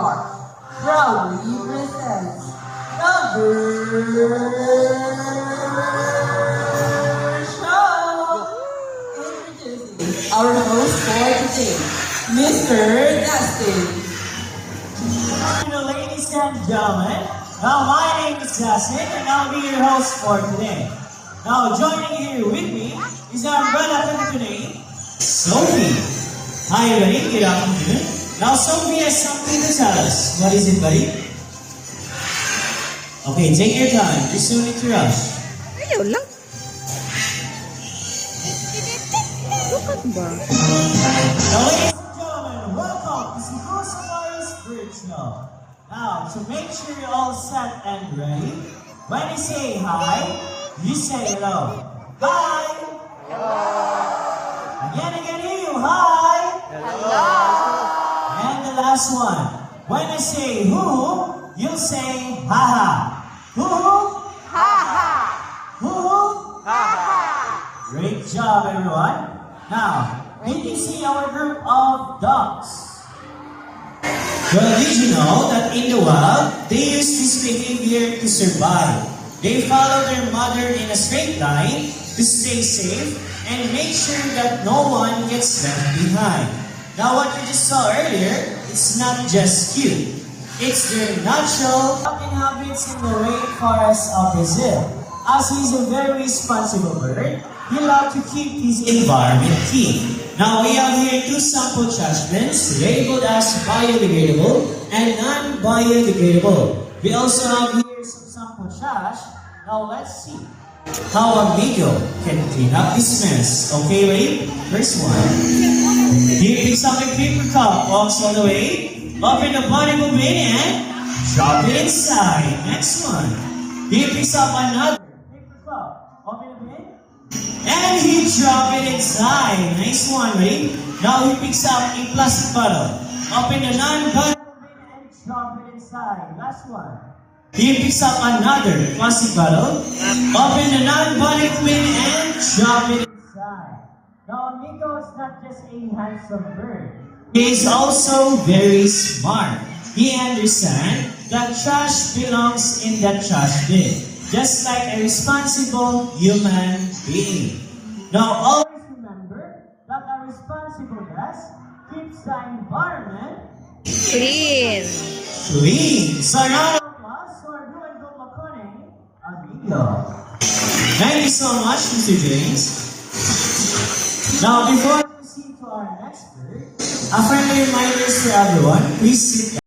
Park proudly presents the Bird Show. Introducing our host for today, Mr. Dustin. Hello, ladies and gentlemen. Now, my name is Justin, and I'll be your host for today. Now, joining here with me is our umbrella for today, Sophie. Hi, buddy. Good afternoon. Now, Sophie has something to tell us. What is it, buddy? Okay, take your time. There's no need to rush. Ayaw lang. Lukat ba? Now, ladies and gentlemen, welcome to Cebu Safari's Bird Show. Now, to make sure you're all set and ready, when you say hi, you say hello. Hi! Hello! Again, you. Hi! Hello! And the last one. When I say who, you'll say ha-ha. Who? Ha-ha! Who? Ha-ha! Great job, everyone. Now, did you see our group of dogs? Well, did you know that in the wild, they use this behavior to survive? They follow their mother in a straight line to stay safe and make sure that no one gets left behind. Now, what you just saw earlier, it's not just cute. It's their natural walking habits in the rainforest of Brazil. As he's a very responsible bird, he loves to keep his environment clean. Now, we have here two sample trash bins labeled as biodegradable and non-biodegradable. We also have here some sample trash. Now, let's see how Amigo can clean up this mess. Okay, ready? First one. He picks up a paper cup, walks all the way, open the biodegradable bin and drop it inside. Next one. He picks up another paper cup, open the bin, and he drop it inside. Nice one, ready? Now he picks up a plastic bottle. Open the non-biodegradable bin and drop it inside. Last one. He picks up another plastic bottle. Open the non-biodegradable bin and drop it inside. Now Amigo is not just a handsome bird. He is also very smart. He understands that trash belongs in the trash bin, just like a responsible human being. Now, always remember that a responsible guest keeps the environment Clean. clean. So, round of applause for Duendo Makoning, Amigo. Thank you so much, Mr. James. Now, before we proceed to our next bird, a friendly reminder for everyone, please sit down.